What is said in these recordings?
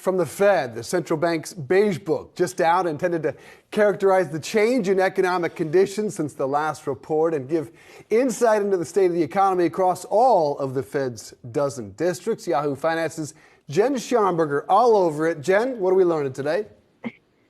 from the Fed, the central bank's Beige Book, just out, intended to characterize the change in economic conditions since the last report and give insight into the state of the economy across all of the Fed's dozen districts. Yahoo Finance's Jen Schonberger all over it. Jen, what are we learning today?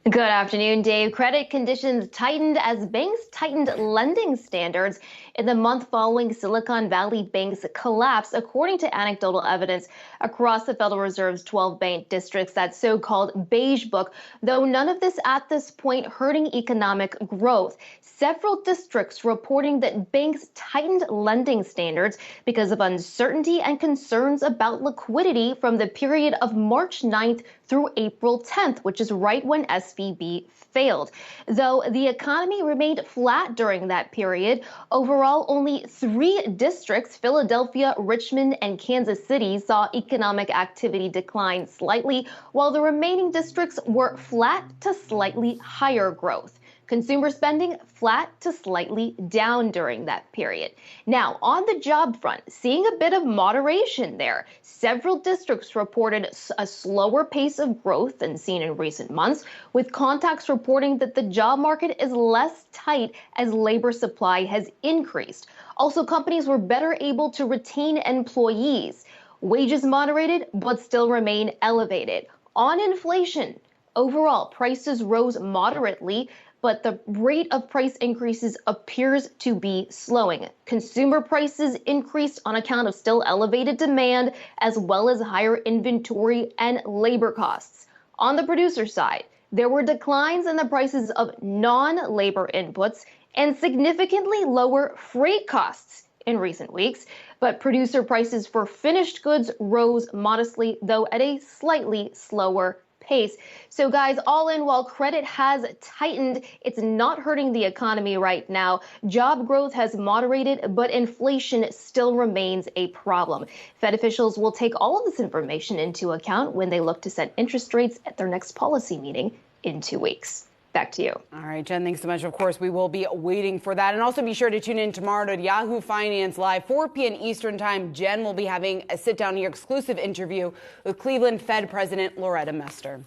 Good afternoon, Dave. Credit conditions tightened as banks tightened lending standards in the month following Silicon Valley Bank's collapse, according to anecdotal evidence across the Federal Reserve's 12 bank districts, that so-called Beige Book, though none of this at this point hurting economic growth. Several districts reporting that banks tightened lending standards because of uncertainty and concerns about liquidity from the period of March 9th through April 10th, which is right when SVB failed. Though the economy remained flat during that period, overall only 3 districts, Philadelphia, Richmond, and Kansas City, saw economic activity decline slightly, while the remaining districts were flat to slightly higher growth. Consumer spending flat to slightly down during that period. Now, on the job front, seeing a bit of moderation there. Several districts reported a slower pace of growth than seen in recent months, with contacts reporting that the job market is less tight as labor supply has increased. Also, companies were better able to retain employees. Wages moderated, but still remain elevated. On inflation, overall, prices rose moderately, but the rate of price increases appears to be slowing. Consumer prices increased on account of still elevated demand, as well as higher inventory and labor costs. On the producer side, there were declines in the prices of non-labor inputs and significantly lower freight costs in recent weeks, but producer prices for finished goods rose modestly, though at a slightly slower pace. So guys, all in, while credit has tightened, it's not hurting the economy right now. Job growth has moderated, but inflation still remains a problem. Fed officials will take all of this information into account when they look to set interest rates at their next policy meeting in 2 weeks. Back to you. All right, Jen, thanks so much. Of course, we will be waiting for that. And also be sure to tune in tomorrow to Yahoo Finance Live, 4 p.m. Eastern Time. Jen will be having a sit-down here exclusive interview with Cleveland Fed President Loretta Mester.